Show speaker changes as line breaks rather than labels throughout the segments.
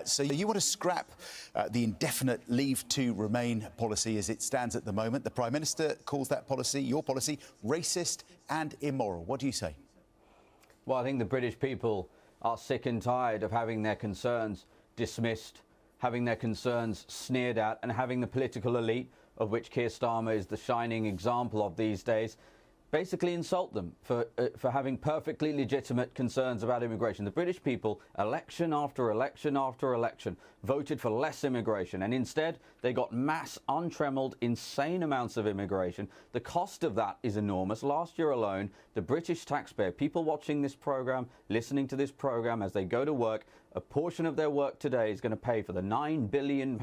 So you want to scrap the indefinite leave to remain policy as it stands at the moment. The Prime Minister calls that policy, your policy, racist and immoral. What do you say?
Well, I think the British people are sick and tired of having their concerns dismissed, having their concerns sneered at, and having the political elite, of which Keir Starmer is the shining example of these days, basically insult them for having perfectly legitimate concerns about immigration. The British people, election after election after election, voted for less immigration, and instead they got mass, untrammeled, insane amounts of immigration. The cost of that is enormous. Last year alone, the British taxpayer, people watching this programme, listening to this programme as they go to work, a portion of their work today is going to pay for the £9 billion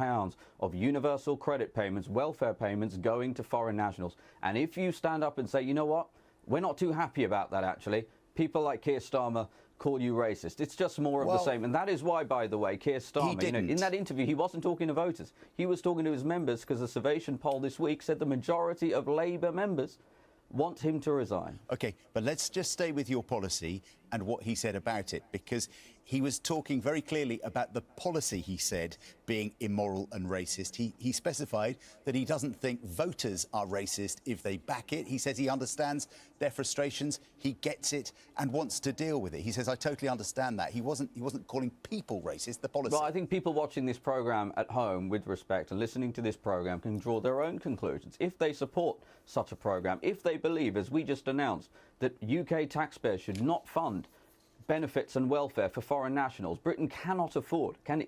of universal credit payments, welfare payments going to foreign nationals. And if you stand up and say, you know what, we're not too happy about that actually, people like Keir Starmer call you racist. It's just more of the same. And that is why, by the way, Keir Starmer, in that interview, he wasn't talking to voters. He was talking to his members, because a Survation poll this week said the majority of Labour members want him to resign.
OK, but let's just stay with your policy and what he said about it, because he was talking very clearly about the policy, he said, being immoral and racist. He specified that he doesn't think voters are racist if they back it. He says he understands their frustrations, he gets it and wants to deal with it. He says, I totally understand that. He wasn't calling people racist, the policy.
Well, I think people watching this programme at home, with respect, and listening to this programme can draw their own conclusions. If they support such a programme, if they believe, as we just announced, that UK taxpayers should not fund benefits and welfare for foreign nationals, Britain can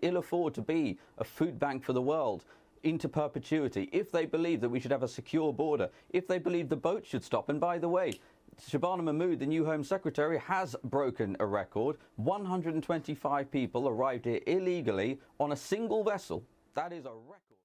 ill afford to be a food bank for the world into perpetuity. If they believe that we should have a secure border, if they believe the boat should stop, and by the way, Shabana Mahmood, the new Home Secretary, has broken a record. 125 people arrived here illegally on a single vessel. That is a record.